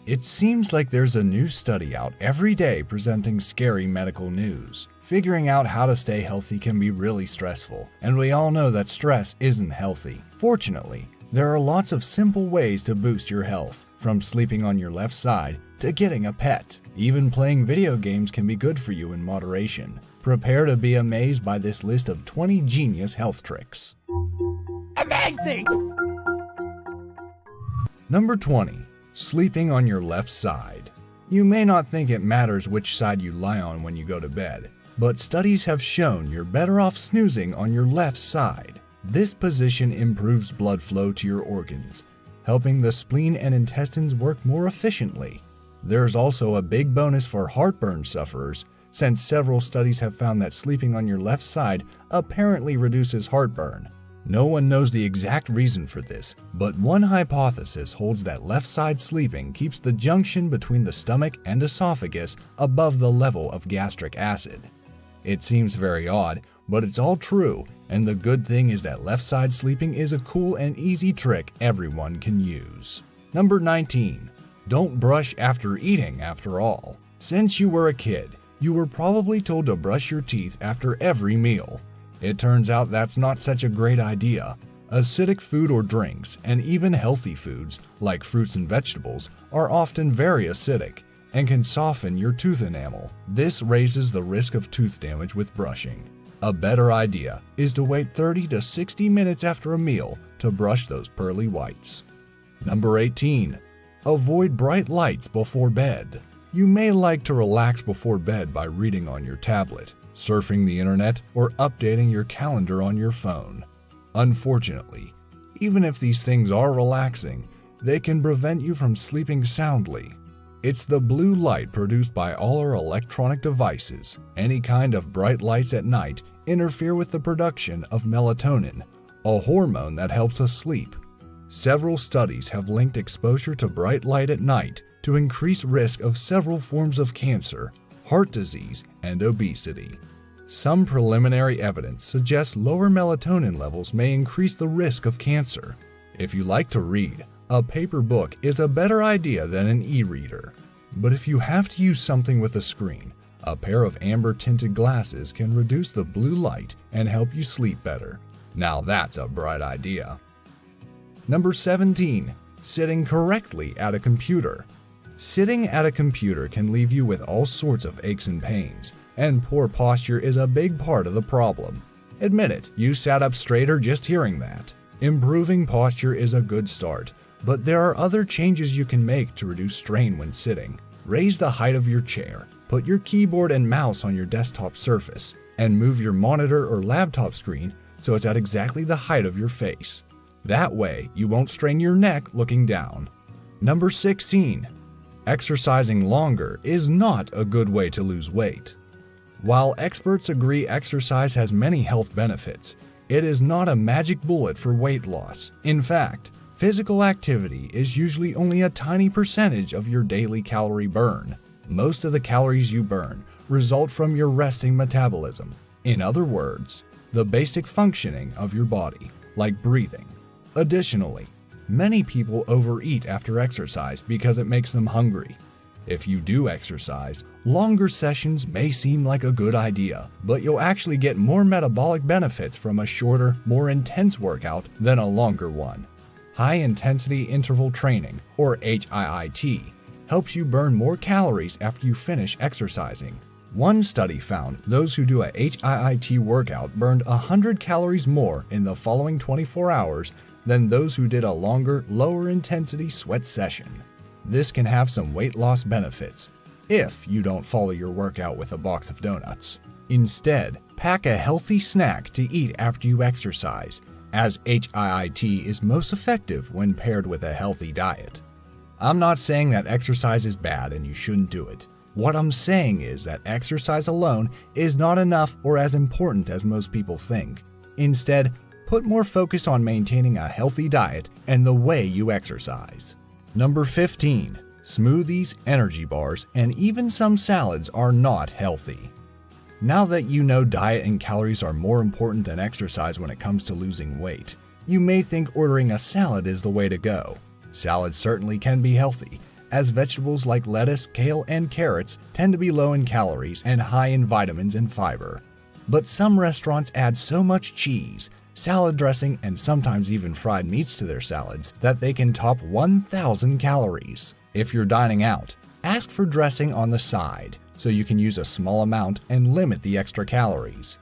It seems like there's a new study out every day presenting scary medical news. Figuring out how to stay healthy can be really stressful, and we all know that stress isn't healthy. Fortunately, there are lots of simple ways to boost your health, from sleeping on your left side to getting a pet. Even playing video games can be good for you in moderation. Prepare to be amazed by this list of 20 genius health tricks. Amazing! Number 20. Sleeping on your left side. You may not think it matters which side you lie on when you go to bed, but studies have shown you're better off snoozing on your left side. This position improves blood flow to your organs, helping the spleen and intestines work more efficiently. There's also a big bonus for heartburn sufferers, since several studies have found that sleeping on your left side apparently reduces heartburn. No one knows the exact reason for this, but one hypothesis holds that left side sleeping keeps the junction between the stomach and esophagus above the level of gastric acid. It seems very odd, but it's all true, and the good thing is that left side sleeping is a cool and easy trick everyone can use. Number 19. Don't brush after eating after all. Since you were a kid, you were probably told to brush your teeth after every meal. It turns out that's not such a great idea. Acidic food or drinks, and even healthy foods, like fruits and vegetables, are often very acidic and can soften your tooth enamel. This raises the risk of tooth damage with brushing. A better idea is to wait 30 to 60 minutes after a meal to brush those pearly whites. Number 18. Avoid bright lights before bed. You may like to relax before bed by reading on your tablet, surfing the internet, or updating your calendar on your phone. Unfortunately, even if these things are relaxing, they can prevent you from sleeping soundly. It's the blue light produced by all our electronic devices. Any kind of bright lights at night interfere with the production of melatonin, a hormone that helps us sleep. Several studies have linked exposure to bright light at night to increased risk of several forms of cancer, heart disease, and obesity. Some preliminary evidence suggests lower melatonin levels may increase the risk of cancer. If you like to read, a paper book is a better idea than an e-reader. But if you have to use something with a screen, a pair of amber-tinted glasses can reduce the blue light and help you sleep better. Now that's a bright idea. Number 17. Sitting correctly at a computer. Sitting at a computer can leave you with all sorts of aches and pains, and poor posture is a big part of the problem. Admit it, you sat up straighter just hearing that. Improving posture is a good start, but there are other changes you can make to reduce strain when sitting. Raise the height of your chair, put your keyboard and mouse on your desktop surface, and move your monitor or laptop screen so it's at exactly the height of your face. That way, you won't strain your neck looking down. Number 16. Exercising longer is not a good way to lose weight. While experts agree exercise has many health benefits, it is not a magic bullet for weight loss. In fact, physical activity is usually only a tiny percentage of your daily calorie burn. Most of the calories you burn result from your resting metabolism. In other words, the basic functioning of your body, like breathing. Additionally, many people overeat after exercise because it makes them hungry. If you do exercise, longer sessions may seem like a good idea, but you'll actually get more metabolic benefits from a shorter, more intense workout than a longer one. High-intensity interval training, or HIIT, helps you burn more calories after you finish exercising. One study found those who do a HIIT workout burned 100 calories more in the following 24 hours than those who did a longer, lower-intensity sweat session. This can have some weight loss benefits, if you don't follow your workout with a box of donuts. Instead, pack a healthy snack to eat after you exercise, as HIIT is most effective when paired with a healthy diet. I'm not saying that exercise is bad and you shouldn't do it. What I'm saying is that exercise alone is not enough or as important as most people think. Instead, put more focus on maintaining a healthy diet and the way you exercise. Number 15. Smoothies, energy bars, and even some salads are not healthy. Now that you know diet and calories are more important than exercise when it comes to losing weight, you may think ordering a salad is the way to go. Salads certainly can be healthy, as vegetables like lettuce, kale, and carrots tend to be low in calories and high in vitamins and fiber. But some restaurants add so much cheese, salad dressing, and sometimes even fried meats to their salads that they can top 1,000 calories. If you're dining out, ask for dressing on the side so you can use a small amount and limit the extra calories.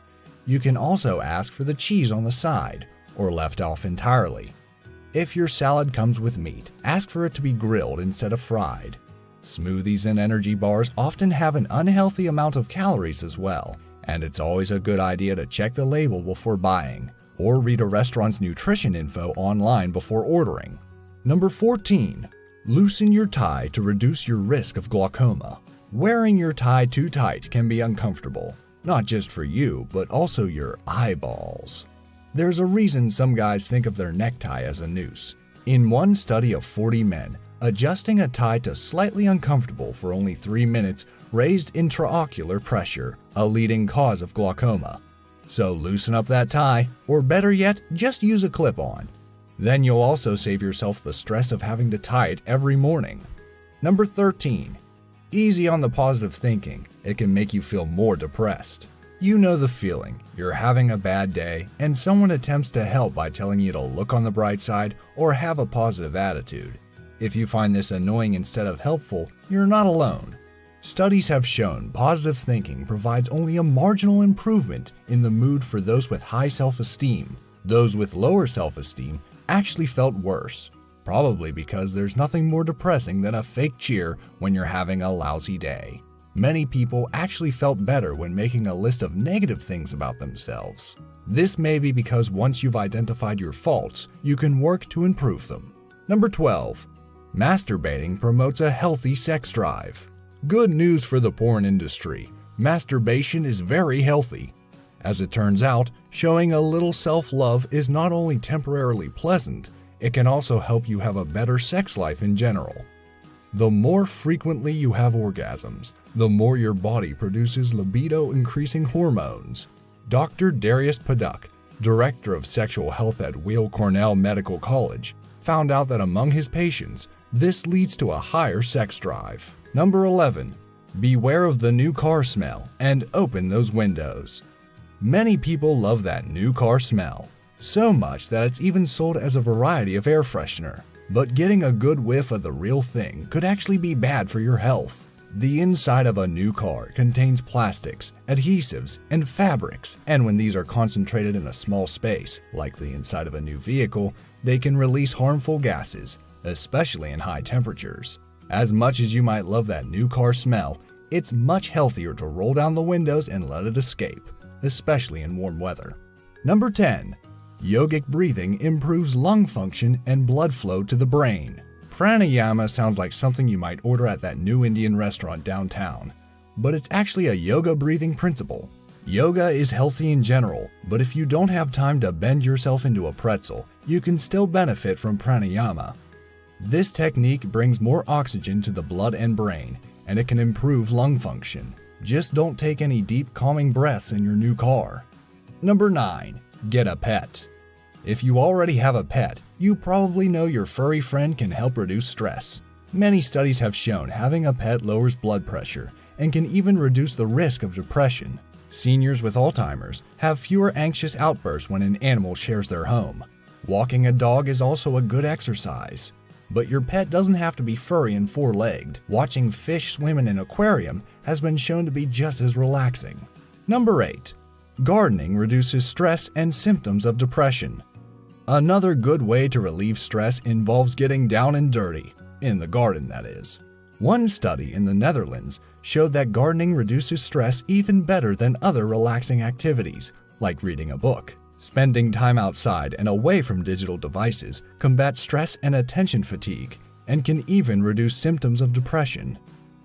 You can also ask for the cheese on the side or left off entirely. If your salad comes with meat, ask for it to be grilled instead of fried. Smoothies and energy bars often have an unhealthy amount of calories as well, and it's always a good idea to check the label before buying or read a restaurant's nutrition info online before ordering. Number 14. Loosen your tie to reduce your risk of glaucoma. Wearing your tie too tight can be uncomfortable, not just for you, but also your eyeballs. There's a reason some guys think of their necktie as a noose. In one study of 40 men, adjusting a tie to slightly uncomfortable for only 3 minutes raised intraocular pressure, a leading cause of glaucoma. So loosen up that tie, or better yet, just use a clip-on. Then you'll also save yourself the stress of having to tie it every morning. Number 13. Easy on the positive thinking. It can make you feel more depressed. You know the feeling. You're having a bad day, and someone attempts to help by telling you to look on the bright side or have a positive attitude. If you find this annoying instead of helpful, you're not alone. Studies have shown positive thinking provides only a marginal improvement in the mood for those with high self-esteem. Those with lower self-esteem actually felt worse, probably because there's nothing more depressing than a fake cheer when you're having a lousy day. Many people actually felt better when making a list of negative things about themselves. This may be because once you've identified your faults, you can work to improve them. Number 12. Masturbating promotes a healthy sex drive. Good news for the porn industry. Masturbation is very healthy. As it turns out, showing a little self-love is not only temporarily pleasant, it can also help you have a better sex life in general. The more frequently you have orgasms, the more your body produces libido-increasing hormones. Dr. Darius Paduk, director of sexual health at Weill Cornell Medical College, found out that among his patients, this leads to a higher sex drive. Number 11. Beware of the new car smell and open those windows. Many people love that new car smell, so much that it's even sold as a variety of air freshener. But getting a good whiff of the real thing could actually be bad for your health. The inside of a new car contains plastics, adhesives, and fabrics, and when these are concentrated in a small space, like the inside of a new vehicle, they can release harmful gases, especially in high temperatures. As much as you might love that new car smell, it's much healthier to roll down the windows and let it escape, especially in warm weather. Number 10. Yogic breathing improves lung function and blood flow to the brain. Pranayama sounds like something you might order at that new Indian restaurant downtown, but it's actually a yoga breathing principle. Yoga is healthy in general, but if you don't have time to bend yourself into a pretzel, you can still benefit from pranayama. This technique brings more oxygen to the blood and brain, and it can improve lung function. Just don't take any deep calming breaths in your new car. Number 9. Get a pet. If you already have a pet, you probably know your furry friend can help reduce stress. Many studies have shown having a pet lowers blood pressure and can even reduce the risk of depression. Seniors with Alzheimer's have fewer anxious outbursts when an animal shares their home. Walking a dog is also a good exercise. But your pet doesn't have to be furry and four-legged. Watching fish swim in an aquarium has been shown to be just as relaxing. Number 8. Gardening reduces stress and symptoms of depression. Another good way to relieve stress involves getting down and dirty, in the garden that is. One study in the Netherlands showed that gardening reduces stress even better than other relaxing activities, like reading a book. Spending time outside and away from digital devices combats stress and attention fatigue, and can even reduce symptoms of depression.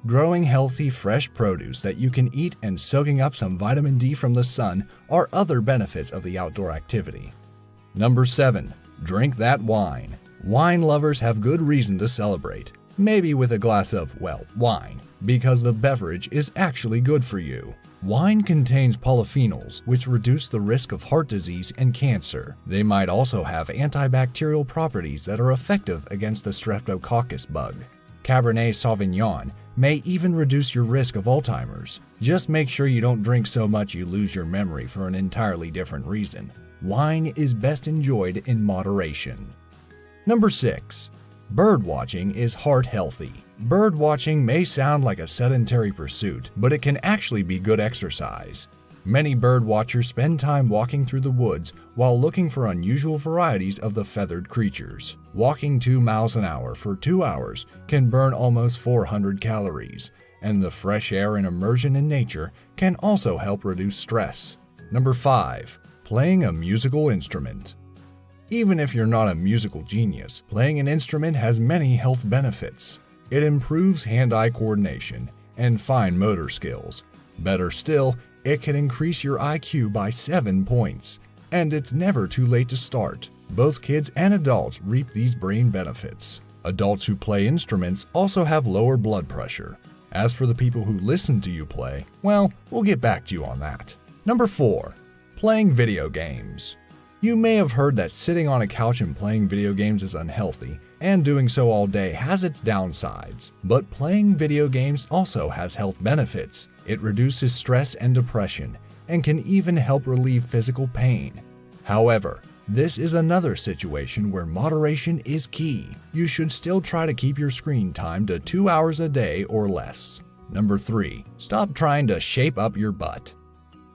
Growing healthy, fresh produce that you can eat and soaking up some vitamin D from the sun are other benefits of the outdoor activity. Number 7. Drink that wine. Wine lovers have good reason to celebrate, maybe with a glass of, well, wine, because the beverage is actually good for you. Wine contains polyphenols, which reduce the risk of heart disease and cancer. They might also have antibacterial properties that are effective against the Streptococcus bug. Cabernet Sauvignon may even reduce your risk of Alzheimer's. Just make sure you don't drink so much you lose your memory for an entirely different reason. Wine is best enjoyed in moderation. Number 6. Bird watching is heart healthy. Bird watching may sound like a sedentary pursuit, but it can actually be good exercise. Many bird watchers spend time walking through the woods while looking for unusual varieties of the feathered creatures. Walking 2 miles an hour for 2 hours can burn almost 400 calories, and the fresh air and immersion in nature can also help reduce stress. Number 5. Playing a musical instrument. Even if you're not a musical genius, playing an instrument has many health benefits. It improves hand-eye coordination and fine motor skills. Better still, it can increase your IQ by 7 points. And it's never too late to start. Both kids and adults reap these brain benefits. Adults who play instruments also have lower blood pressure. As for the people who listen to you play, well, we'll get back to you on that. Number 4. Playing video games. You may have heard that sitting on a couch and playing video games is unhealthy, and doing so all day has its downsides. But playing video games also has health benefits. It reduces stress and depression, and can even help relieve physical pain. However, this is another situation where moderation is key. You should still try to keep your screen time to 2 hours a day or less. Number 3. Stop trying to shape up your butt.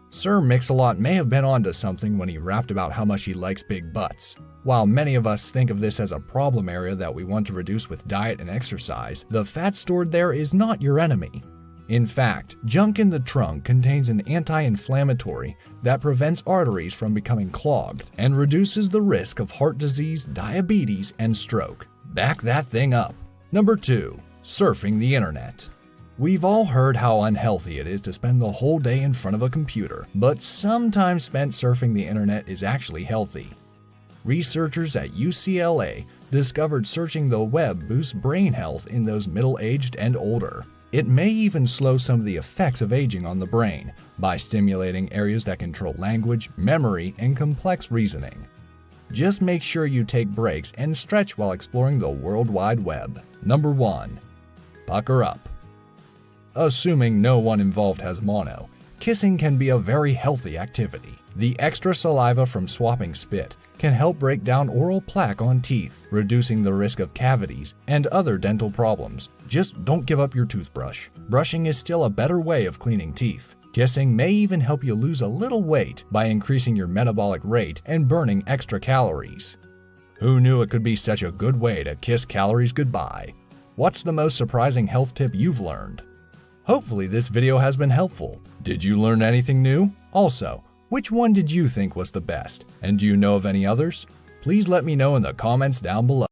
Sir Mix-a-Lot may have been onto something when he rapped about how much he likes big butts. While many of us think of this as a problem area that we want to reduce with diet and exercise, the fat stored there is not your enemy. In fact, junk in the trunk contains an anti-inflammatory that prevents arteries from becoming clogged and reduces the risk of heart disease, diabetes, and stroke. Back that thing up. Number 2. Surfing the internet. We've all heard how unhealthy it is to spend the whole day in front of a computer, but some time spent surfing the internet is actually healthy. Researchers at UCLA discovered searching the web boosts brain health in those middle-aged and older. It may even slow some of the effects of aging on the brain by stimulating areas that control language, memory, and complex reasoning. Just make sure you take breaks and stretch while exploring the World Wide Web. Number 1. Pucker up. Assuming no one involved has mono, kissing can be a very healthy activity. The extra saliva from swapping spit can help break down oral plaque on teeth, reducing the risk of cavities and other dental problems. Just don't give up your toothbrush. Brushing is still a better way of cleaning teeth. Kissing may even help you lose a little weight by increasing your metabolic rate and burning extra calories. Who knew it could be such a good way to kiss calories goodbye? What's the most surprising health tip you've learned? Hopefully this video has been helpful. Did you learn anything new? Also, which one did you think was the best? And do you know of any others? Please let me know in the comments down below.